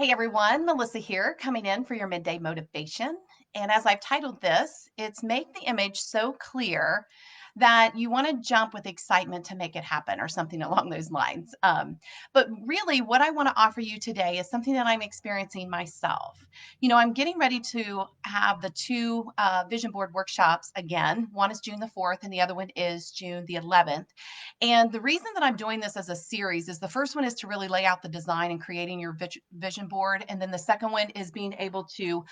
Hey everyone, Melissa here, coming in for your midday motivation. And as I've titled this, it's make the image so clear that you want to jump with excitement to make it happen, or something along those lines. But really, what I want to offer you today is something that I'm experiencing myself. I'm getting ready to have the two vision board workshops again. One is June the 4th, and the other one is June the 11th. And the reason that I'm doing this as a series is the first one is to really lay out the design and creating your vision board. And then the second one is being able to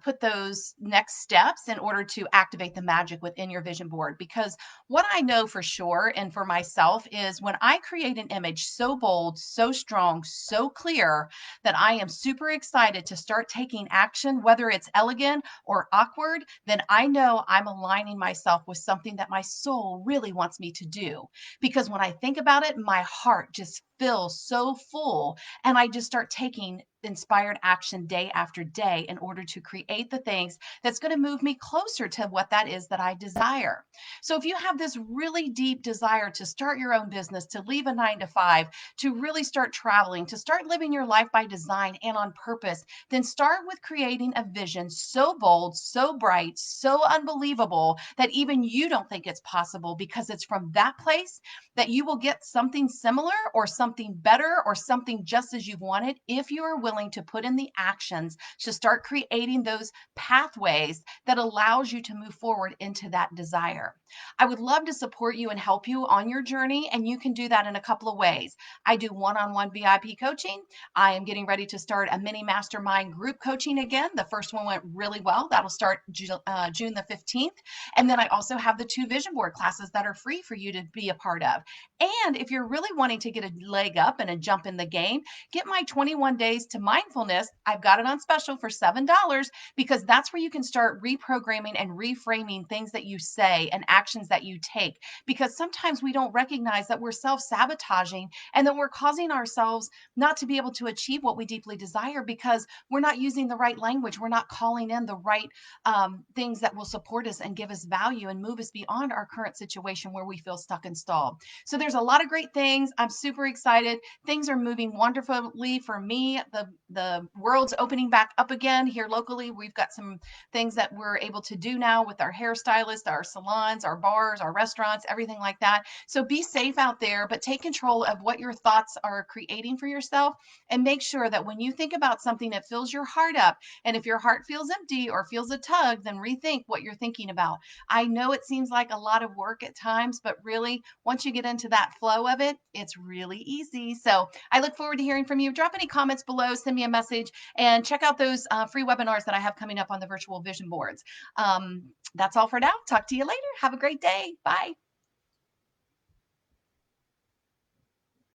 put those next steps in order to activate the magic within your vision board. Because what I know for sure and for myself is when I create an image so bold, so strong, so clear that I am super excited to start taking action, whether it's elegant or awkward, then I know I'm aligning myself with something that my soul really wants me to do. Because when I think about it, my heart just feels so full. And I just start taking inspired action day after day in order to create the things that's going to move me closer to what that is that I desire. So if you have this really deep desire to start your own business, to leave a 9 to 5, to really start traveling, to start living your life by design and on purpose, then start with creating a vision so bold, so bright, so unbelievable that even you don't think it's possible, because it's from that place that you will get something similar or something better or something just as you've wanted if you are willing to put in the actions to start creating those pathways that allows you to move forward into that desire. I would love to support you and help you on your journey, and you can do that in a couple of ways. I do one-on-one VIP coaching. I am getting ready to start a mini mastermind group coaching again. The first one went really well. That'll start June the 15th. And then I also have the two vision board classes that are free for you to be a part of. And if you're really wanting to get a leg up and a jump in the game, get my 21 days to mindfulness. I've got it on special for $7, because that's where you can start reprogramming and reframing things that you say and actions that you take. Because sometimes we don't recognize that we're self-sabotaging and that we're causing ourselves not to be able to achieve what we deeply desire, because we're not using the right language. We're not calling in the right things that will support us and give us value and move us beyond our current situation where we feel stuck and stalled. So there's a lot of great things. I'm super excited. Things are moving wonderfully for me. The world's opening back up again here locally. We've got some things that we're able to do now with our hairstylists, our salons, our bars, our restaurants, everything like that. So be safe out there, but take control of what your thoughts are creating for yourself, and make sure that when you think about something that fills your heart up, and if your heart feels empty or feels a tug, then rethink what you're thinking about. I know it seems like a lot of work at times, but really, once you get into that flow of it, it's really easy. So I look forward to hearing from you. Drop any comments below, send me a message, and check out those free webinars that I have coming up on the virtual vision boards. That's all for now. Talk to you later. Have a great day. Bye.